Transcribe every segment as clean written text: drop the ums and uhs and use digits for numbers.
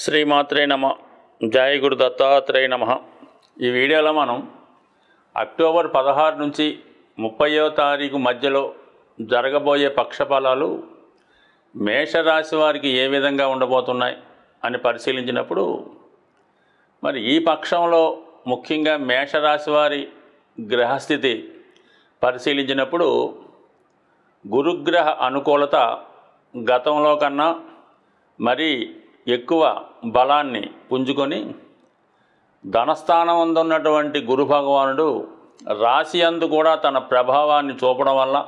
శ్రీమాత్రే నమ. జయ గురు దత్తాత్రేయ నమ. ఈ వీడియోలో మనం అక్టోబర్ 16 నుంచి 30వ తారీఖు మధ్యలో జరగబోయే పక్షఫలాలు మేషరాశి వారికి ఏ విధంగా ఉండబోతున్నాయి అని పరిశీలించినప్పుడు, మరి ఈ పక్షంలో ముఖ్యంగా మేషరాశి వారి గ్రహస్థితి పరిశీలించినప్పుడు గురుగ్రహ అనుకూలత గతంలో కన్నా మరీ ఎక్కువ బలాన్ని పుంజుకొని ధనస్థానం అందున్నటువంటి గురు భగవానుడు రాశి అందు కూడా తన ప్రభావాన్ని చూపడం వల్ల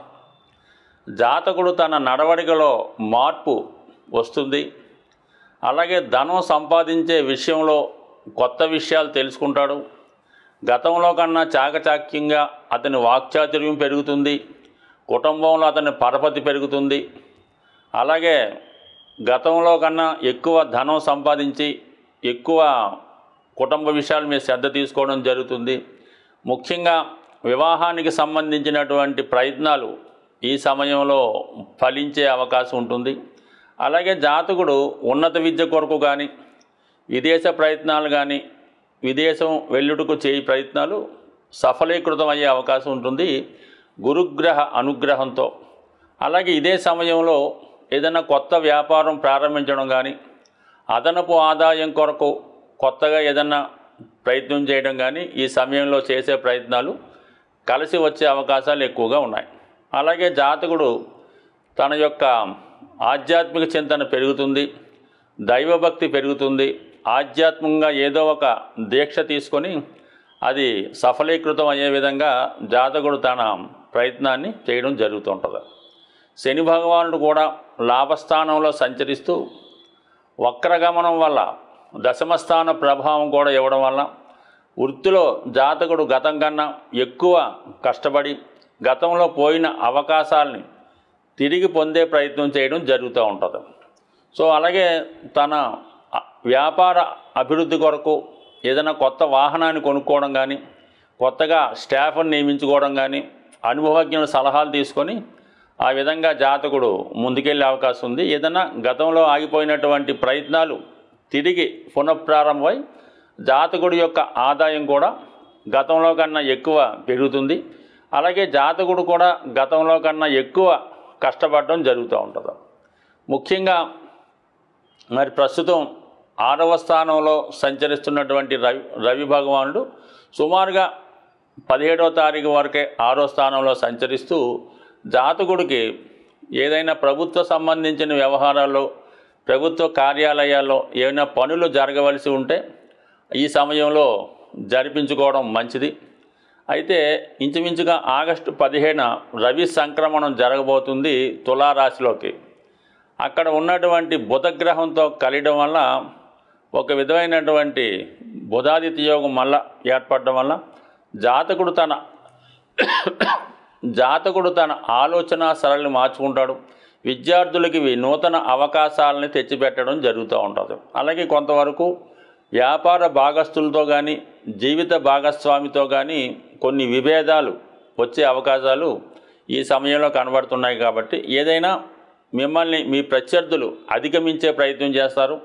జాతకుడు తన నడవడికలో మార్పు వస్తుంది. అలాగే ధనం సంపాదించే విషయంలో కొత్త విషయాలు తెలుసుకుంటాడు. గతంలో కన్నా చాకచాక్యంగా అతని వాక్చాతుర్యం పెరుగుతుంది. కుటుంబంలో అతని పరపతి పెరుగుతుంది. అలాగే గతంలో కన్నా ఎక్కువ ధనం సంపాదించి ఎక్కువ కుటుంబ విషయాల మీద శ్రద్ధ తీసుకోవడం జరుగుతుంది. ముఖ్యంగా వివాహానికి సంబంధించినటువంటి ప్రయత్నాలు ఈ సమయంలో ఫలించే అవకాశం ఉంటుంది. అలాగే జాతకుడు ఉన్నత విద్య కొరకు కానీ విదేశ ప్రయత్నాలు కానీ విదేశం వెళ్ళుటకు చేయి ప్రయత్నాలు సఫలీకృతం అయ్యే అవకాశం ఉంటుంది గురుగ్రహ అనుగ్రహంతో. అలాగే ఇదే సమయంలో ఏదైనా కొత్త వ్యాపారం ప్రారంభించడం కానీ అదనపు ఆదాయం కొరకు కొత్తగా ఏదైనా ప్రయత్నం చేయడం కానీ ఈ సమయంలో చేసే ప్రయత్నాలు కలిసి వచ్చే అవకాశాలు ఎక్కువగా ఉన్నాయి. అలాగే జాతకుడు తన యొక్క ఆధ్యాత్మిక చింతన పెరుగుతుంది, దైవభక్తి పెరుగుతుంది. ఆధ్యాత్మికంగా ఏదో ఒక దీక్ష తీసుకొని అది సఫలీకృతం అయ్యే విధంగా జాతకుడు తన ప్రయత్నాన్ని చేయడం జరుగుతుంటుంది. శని భగవానుడు కూడా లాభస్థానంలో సంచరిస్తూ వక్రగమనం వల్ల దశమస్థాన ప్రభావం కూడా ఇవ్వడం వల్ల వృత్తిలో జాతకుడు గతం కన్నా ఎక్కువ కష్టపడి గతంలో పోయిన అవకాశాలని తిరిగి పొందే ప్రయత్నం చేయడం జరుగుతూ ఉంటుంది. సో అలాగే తన వ్యాపార అభివృద్ధి కొరకు ఏదైనా కొత్త వాహనాన్ని కొనుక్కోవడం కానీ కొత్తగా స్టాఫ్ని నియమించుకోవడం కానీ అనుభవజ్ఞుల సలహాలు తీసుకొని ఆ విధంగా జాతకుడు ముందుకెళ్ళే అవకాశం ఉంది. ఏదైనా గతంలో ఆగిపోయినటువంటి ప్రయత్నాలు తిరిగి పునఃప్రారంభమై జాతకుడి యొక్క ఆదాయం కూడా గతంలో కన్నా ఎక్కువ పెరుగుతుంది. అలాగే జాతకుడు కూడా గతంలో కన్నా ఎక్కువ కష్టపడడం జరుగుతూ ఉంటుంది. ముఖ్యంగా మరి ప్రస్తుతం 6వ స్థానంలో సంచరిస్తున్నటువంటి రవి భగవానుడు సుమారుగా 17వ తారీఖు వరకే 6వ స్థానంలో సంచరిస్తూ జాతకుడికి ఏదైనా ప్రభుత్వ సంబంధించిన వ్యవహారాల్లో ప్రభుత్వ కార్యాలయాల్లో ఏమైనా పనులు జరగవలసి ఉంటే ఈ సమయంలో జరిపించుకోవడం మంచిది. అయితే ఇంచుమించుగా ఆగస్టు 15న రవి సంక్రమణం జరగబోతుంది తులారాశిలోకి. అక్కడ ఉన్నటువంటి బుధగ్రహంతో కలియడం వల్ల ఒక విధమైనటువంటి బుధాదిత్య యోగం మళ్ళా ఏర్పడడం వల్ల జాతకుడు తన ఆలోచన సరళిని మార్చుకుంటాడు. విద్యార్థులకి నూతన అవకాశాలని తెచ్చిపెట్టడం జరుగుతూ ఉంటుంది. అలాగే కొంతవరకు వ్యాపార భాగస్తులతో కానీ జీవిత భాగస్వామితో కానీ కొన్ని విభేదాలు వచ్చే అవకాశాలు ఈ సమయంలో కనబడుతున్నాయి. కాబట్టి ఏదైనా మిమ్మల్ని మీ ప్రత్యర్థులు అధిగమించే ప్రయత్నం చేస్తారు.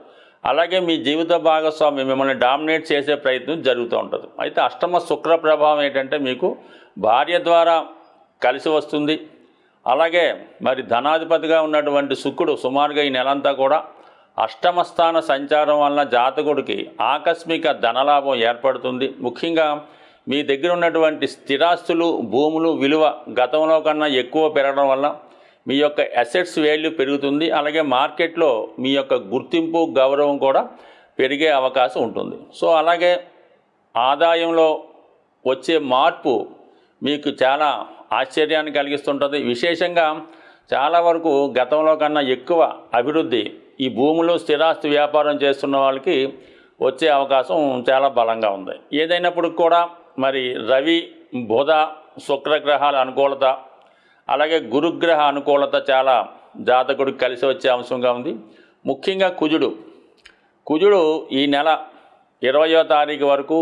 అలాగే మీ జీవిత భాగస్వామి మిమ్మల్ని డామినేట్ చేసే ప్రయత్నం జరుగుతూ ఉంటుంది. అయితే అష్టమ శుక్ర ప్రభావం ఏంటంటే మీకు భార్య ద్వారా కలిసి వస్తుంది. అలాగే మరి ధనాధిపతిగా ఉన్నటువంటి శుక్రుడు సుమారుగా ఈ నెలంతా కూడా అష్టమ స్థాన సంచారం వల్ల జాతకుడికి ఆకస్మిక ధనలాభం ఏర్పడుతుంది. ముఖ్యంగా మీ దగ్గర ఉన్నటువంటి స్థిరాస్తులు భూములు విలువ గతంలో కన్నా ఎక్కువ పెరగడం వల్ల మీ యొక్క అసెట్స్ వాల్యూ పెరుగుతుంది. అలాగే మార్కెట్లో మీ యొక్క గుర్తింపు గౌరవం కూడా పెరిగే అవకాశం ఉంటుంది. సో అలాగే ఆదాయంలో వచ్చే మార్పు మీకు చాలా ఆశ్చర్యాన్ని కలిగిస్తుంటుంది. విశేషంగా చాలా వరకు గతంలో కన్నా ఎక్కువ అభివృద్ధి ఈ భూములు స్థిరాస్తి వ్యాపారం చేస్తున్న వాళ్ళకి వచ్చే అవకాశం చాలా బలంగా ఉంది. ఏదైనప్పటికి కూడా మరి రవి బుధ శుక్రగ్రహాల అనుకూలత అలాగే గురుగ్రహ అనుకూలత చాలా జాతకుడికి కలిసి వచ్చే అంశంగా ఉంది. ముఖ్యంగా కుజుడు ఈ నెల 20వ తారీఖు వరకు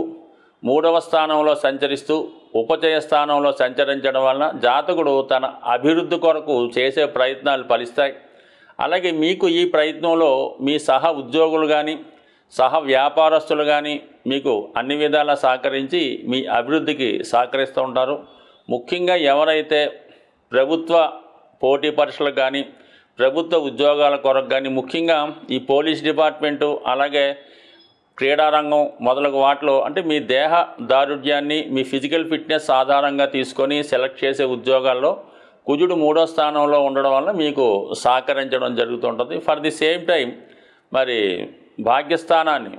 3వ స్థానంలో సంచరిస్తూ ఉపచయ స్థానంలో సంచరించడం వలన జాతకుడు తన అభివృద్ధి కొరకు చేసే ప్రయత్నాలు ఫలిస్తాయి. అలాగే మీకు ఈ ప్రయత్నంలో మీ సహ ఉద్యోగులు కానీ సహ వ్యాపారస్తులు కానీ మీకు అన్ని విధాలా సహకరించి మీ అభివృద్ధికి సహకరిస్తూ ఉంటారు. ముఖ్యంగా ఎవరైతే ప్రభుత్వ పోటీ పరీక్షలకు కానీ ప్రభుత్వ ఉద్యోగాల కొరకు కానీ ముఖ్యంగా ఈ పోలీస్ డిపార్ట్మెంటు అలాగే క్రీడారంగం మొదలగు వాటిలో అంటే మీ దేహ దారుఢ్యాన్ని మీ ఫిజికల్ ఫిట్నెస్ ఆధారంగా తీసుకొని సెలెక్ట్ చేసే ఉద్యోగాల్లో కుజుడు 3వ స్థానంలో ఉండడం వల్ల మీకు సహకరించడం జరుగుతుంటుంది. ఫర్ ది సేమ్ టైం మరి భాగ్యస్థానాన్ని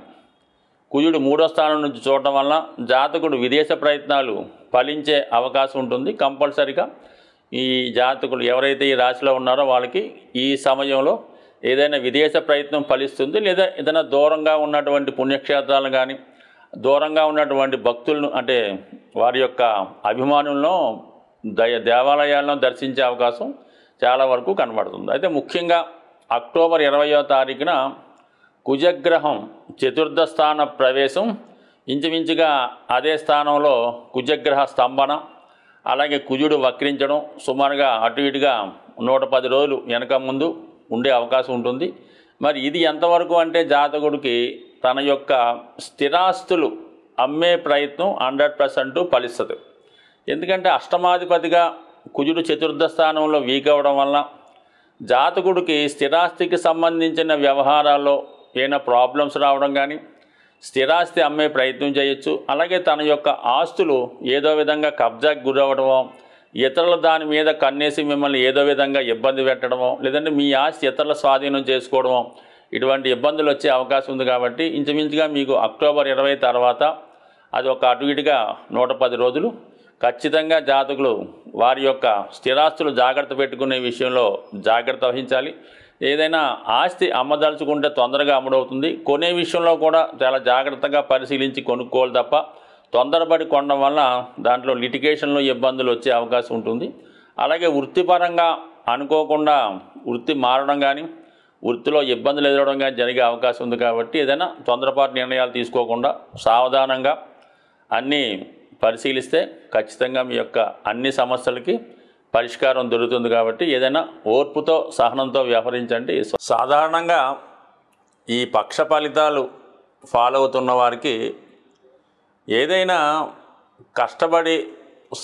కుజుడు 3వ స్థానం నుంచి చూడటం వల్ల జాతకుడు విదేశ ప్రయత్నాలు ఫలించే అవకాశం ఉంటుంది. కంపల్సరిగా ఈ జాతకులు ఎవరైతే ఈ రాశిలో ఉన్నారో వాళ్ళకి ఈ సమయంలో ఏదైనా విదేశ ప్రయత్నం ఫలిస్తుంది. లేదా ఏదైనా దూరంగా ఉన్నటువంటి పుణ్యక్షేత్రాలను కానీ దూరంగా ఉన్నటువంటి భక్తులను అంటే వారి యొక్క అభిమానులను దేవాలయాలను దర్శించే అవకాశం చాలా వరకు కనబడుతుంది. అయితే ముఖ్యంగా అక్టోబర్ 20వ తారీఖున కుజగ్రహం చతుర్థ స్థాన ప్రవేశం, ఇంచుమించుగా అదే స్థానంలో కుజగ్రహ స్తంభన, అలాగే కుజుడు వక్రించడం సుమారుగా అటు ఇటుగా 110 రోజులు వెనక ముందు ఉండే అవకాశం ఉంటుంది. మరి ఇది ఎంతవరకు అంటే జాతకుడికి తన యొక్క స్థిరాస్తులు అమ్మే ప్రయత్నం 100% ఫలిస్తుంది. ఎందుకంటే అష్టమాధిపతిగా కుజుడు చతుర్థ స్థానంలో వీక్ అవ్వడం వల్ల జాతకుడికి స్థిరాస్తికి సంబంధించిన వ్యవహారాల్లో ఏమైనా ప్రాబ్లమ్స్ రావడం కానీ స్థిరాస్తి అమ్మే ప్రయత్నం చేయొచ్చు. అలాగే తన యొక్క ఆస్తులు ఏదో విధంగా కబ్జాకి గురవడమో, ఇతరుల దాని మీద కన్నేసి మిమ్మల్ని ఏదో విధంగా ఇబ్బంది పెట్టడమో, లేదంటే మీ ఆస్తి ఇతరుల స్వాధీనం చేసుకోవడమో, ఇటువంటి ఇబ్బందులు వచ్చే అవకాశం ఉంది. కాబట్టి ఇంచుమించుగా మీకు అక్టోబర్ 20 తర్వాత అది ఒక అటు ఇటుగా 110 రోజులు ఖచ్చితంగా జాతకులు వారి యొక్క స్థిరాస్తులు జాగ్రత్త పెట్టుకునే విషయంలో జాగ్రత్త వహించాలి. ఏదైనా ఆస్తి అమ్మదలుచుకుంటే తొందరగా అమ్ముడవుతుంది. కొనే విషయంలో కూడా చాలా జాగ్రత్తగా పరిశీలించి కొనుక్కోవాలి తప్ప తొందరపడి కొనడం వల్ల దాంట్లో లిటిగేషన్లో ఇబ్బందులు వచ్చే అవకాశం ఉంటుంది. అలాగే వృత్తిపరంగా అనుకోకుండా వృత్తి మారడం కానీ వృత్తిలో ఇబ్బందులు ఎదురవడం కానీ జరిగే అవకాశం ఉంది. కాబట్టి ఏదైనా తొందరపాటు నిర్ణయాలు తీసుకోకుండా సావధానంగా అన్నీ పరిశీలిస్తే ఖచ్చితంగా మీ యొక్క అన్ని సమస్యలకి పరిష్కారం దొరుకుతుంది. కాబట్టి ఏదైనా ఓర్పుతో సహనంతో వ్యవహరించండి. సాధారణంగా ఈ పక్ష ఫలితాలు ఫాలో అవుతున్న వారికి ఏదైనా కష్టపడి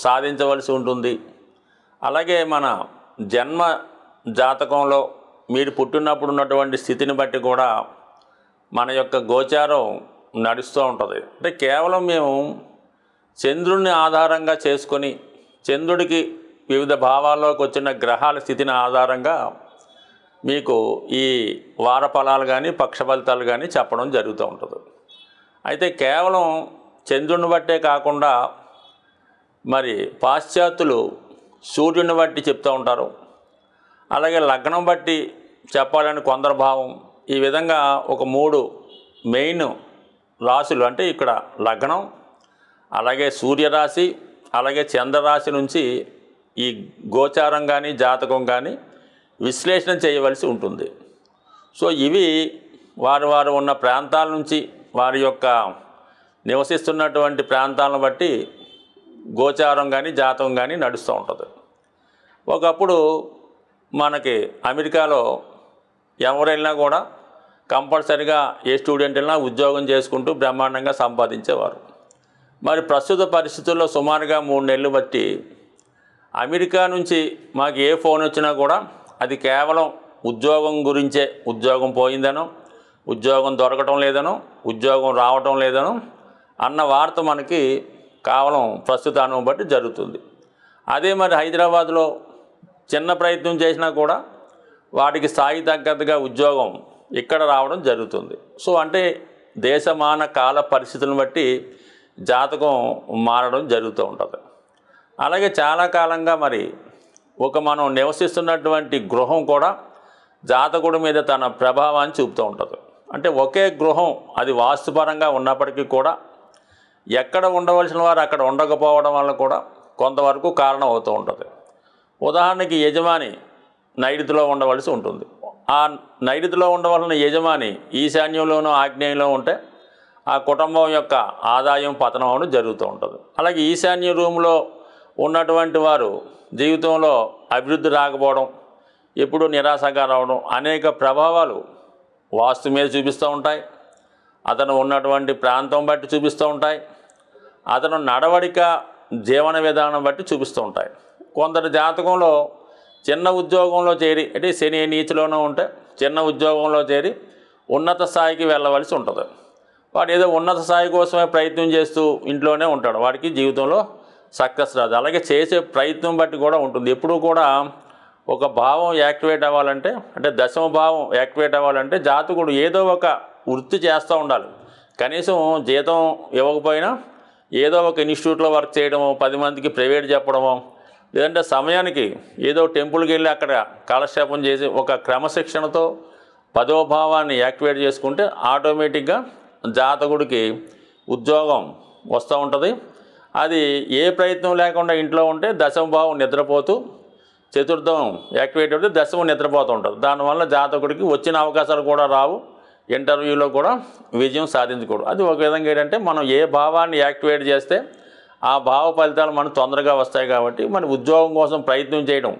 సాధించవలసి ఉంటుంది. అలాగే మన జన్మ జాతకంలో మీరు పుట్టినప్పుడు ఉన్నటువంటి స్థితిని బట్టి కూడా మన యొక్క గోచారం నడుస్తూ ఉంటుంది. అంటే కేవలం మేము చంద్రుడిని ఆధారంగా చేసుకొని చంద్రుడికి వివిధ భావాల్లోకి వచ్చిన గ్రహాల స్థితిని ఆధారంగా మీకు ఈ వార ఫలాలు కానీ పక్ష ఫలితాలు కానీ చెప్పడం జరుగుతూ ఉంటుంది. అయితే కేవలం చంద్రుని బట్టే కాకుండా మరి పాశ్చాత్యులు సూర్యుని బట్టి చెప్తూ ఉంటారు. అలాగే లగ్నం బట్టి చెప్పాలని కొందరు భావం. ఈ విధంగా ఒక 3 మెయిన్ రాశులు అంటే ఇక్కడ లగ్నం, అలాగే సూర్యరాశి, అలాగే చంద్రరాశి నుంచి ఈ గోచారం కానీ జాతకం కానీ విశ్లేషణ చేయవలసి ఉంటుంది. సో ఇవి వారు ఉన్న ప్రాంతాల నుంచి వారి యొక్క నివసిస్తున్నటువంటి ప్రాంతాలను బట్టి గోచారం కానీ జాతకం కానీ నడుస్తూ ఉంటుంది. ఒకప్పుడు మనకి అమెరికాలో ఎవరైనా కూడా కంపల్సరిగా ఏ స్టూడెంట్ అయినా ఉద్యోగం చేసుకుంటూ బ్రహ్మాండంగా సంపాదించేవారు. మరి ప్రస్తుత పరిస్థితుల్లో సుమారుగా 3 నెలలు బట్టి అమెరికా నుంచి మాకు ఏ ఫోన్ వచ్చినా కూడా అది కేవలం ఉద్యోగం గురించే, ఉద్యోగం పోయిందనో, ఉద్యోగం దొరకటం లేదనో, ఉద్యోగం రావటం లేదనో అన్న వార్త మనకి కేవలం ప్రస్తుత అనుభవం బట్టి జరుగుతుంది. అదే మరి హైదరాబాద్లో చిన్న ప్రయత్నం చేసినా కూడా వాటికి స్థాయి తగ్గట్టుగా ఉద్యోగం ఇక్కడ రావడం జరుగుతుంది. సో అంటే దేశమాన కాల పరిస్థితులను బట్టి జాతకం మారడం జరుగుతూ ఉంటుంది. అలాగే చాలా కాలంగా మరి మనం నివసిస్తున్నటువంటి గృహం కూడా జాతకుడి మీద తన ప్రభావాన్ని చూపుతూ ఉంటుంది. అంటే ఒకే గృహం అది వాస్తుపరంగా ఉన్నప్పటికీ కూడా ఎక్కడ ఉండవలసిన వారు అక్కడ ఉండకపోవడం వల్ల కూడా కొంతవరకు కారణం అవుతూ ఉంటుంది. ఉదాహరణకి యజమాని నైరుతిలో ఉండవలసి ఉంటుంది. ఆ నైరుతిలో ఉండవలసిన యజమాని ఈశాన్యంలోనూ ఆగ్నేయంలో ఉంటే ఆ కుటుంబం యొక్క ఆదాయం పతనం అవడం జరుగుతూ ఉంటుంది. అలాగే ఈశాన్య రూమ్లో ఉన్నటువంటి వారు జీవితంలో అభివృద్ధి రాకపోవడం, ఎప్పుడూ నిరాశగా రావడం అనేక ప్రభావాలు వాస్తు మీద చూపిస్తూ ఉంటాయి. అతను ఉన్నటువంటి ప్రాంతం బట్టి చూపిస్తూ ఉంటాయి, అతను నడవడిక జీవన విధానం బట్టి చూపిస్తూ ఉంటాయి. కొందరి జాతకంలో చిన్న ఉద్యోగంలో చేరి, అంటే శని నీచలోనూ ఉంటే చిన్న ఉద్యోగంలో చేరి ఉన్నత స్థాయికి వెళ్ళవలసి ఉంటుంది. వాడు ఏదో ఉన్నత స్థాయి కోసమే ప్రయత్నం చేస్తూ ఇంట్లోనే ఉంటాడు, వాడికి జీవితంలో సక్సెస్ రాదు. అలాగే చేసే ప్రయత్నం బట్టి కూడా ఉంటుంది. ఎప్పుడూ కూడా ఒక భావం యాక్టివేట్ అవ్వాలంటే, అంటే దశమ భావం యాక్టివేట్ అవ్వాలంటే జాతకుడు ఏదో ఒక వృత్తి చేస్తూ ఉండాలి. కనీసం జీతం ఇవ్వకపోయినా ఏదో ఒక ఇన్స్టిట్యూట్లో వర్క్ చేయడమో, 10 మందికి ప్రైవేట్ చెప్పడమో, లేదంటే సమయానికి ఏదో టెంపుల్కి వెళ్ళి అక్కడ కాలక్షేపం చేసి ఒక క్రమశిక్షణతో 10వ భావాన్ని యాక్టివేట్ చేసుకుంటే ఆటోమేటిక్గా జాతకుడికి ఉద్యోగం వస్తూ ఉంటుంది. అది ఏ ప్రయత్నం లేకుండా ఇంట్లో ఉంటే దశమ భావం నిద్రపోతూ, చతుర్థం యాక్టివేట్ అయితే దశమం నిద్రపోతూ ఉంటుంది. దానివల్ల జాతకుడికి వచ్చిన అవకాశాలు కూడా రావు, ఇంటర్వ్యూలో కూడా విజయం సాధించకూడదు. అది ఒక విధంగా ఏంటంటే మనం ఏ భావాన్ని యాక్టివేట్ చేస్తే ఆ భావ ఫలితాలు మనకు తొందరగా వస్తాయి. కాబట్టి మన ఉద్యోగం కోసం ప్రయత్నం చేయడం,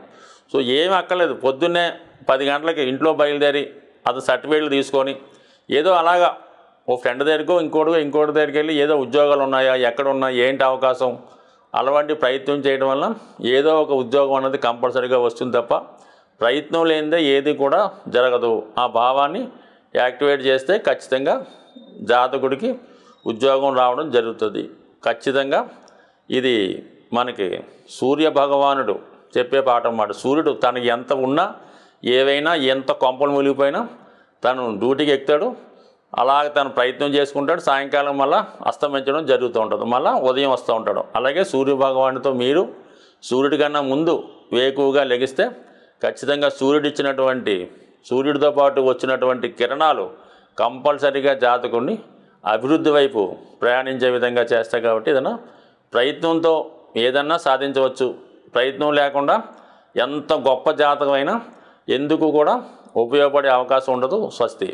సో ఏమి అక్కర్లేదు. పొద్దున్నే 10 గంటలకి ఇంట్లో బయలుదేరి అది సర్టిఫికేట్లు తీసుకొని ఏదో అలాగా ఓ ఫ్రెండ్ దగ్గరకో ఇంకోటి దగ్గరికి వెళ్ళి ఏదో ఉద్యోగాలు ఉన్నాయా, ఎక్కడ ఉన్నాయి, ఏంటి అవకాశం, అలాంటి ప్రయత్నం చేయడం వల్ల ఏదో ఒక ఉద్యోగం అనేది కంపల్సరీగా వస్తుంది తప్ప ప్రయత్నం లేనిదే ఏది కూడా జరగదు. ఆ భావాన్ని యాక్టివేట్ చేస్తే ఖచ్చితంగా జాతకుడికి ఉద్యోగం రావడం జరుగుతుంది. ఖచ్చితంగా ఇది మనకి సూర్య భగవానుడు చెప్పే పాఠం అన్నమాట. సూర్యుడు తనకి ఎంత ఉన్నా, ఏవైనా ఎంత కొంపలు మునిగిపోయినా తను డ్యూటీకి ఎక్కుతాడు, అలాగే తను ప్రయత్నం చేసుకుంటాడు. సాయంకాలం మళ్ళీ అస్తమించడం జరుగుతూ ఉంటుంది, మళ్ళీ ఉదయం వస్తూ ఉంటాడు. అలాగే సూర్య భగవానుడితో మీరు సూర్యుడి కన్నా ముందు వేకువగా లెగిస్తే ఖచ్చితంగా సూర్యుడితో పాటు వచ్చినటువంటి కిరణాలు కంపల్సరీగా జాతకుడిని అభివృద్ధి వైపు ప్రయాణించే విధంగా చేస్తాయి. కాబట్టి ఏదైనా ప్రయత్నంతో ఏదన్నా సాధించవచ్చు. ప్రయత్నం లేకుండా ఎంత గొప్ప జాతకమైనా ఎందుకు కూడా ఉపయోగపడే అవకాశం ఉండదు. స్వస్తి.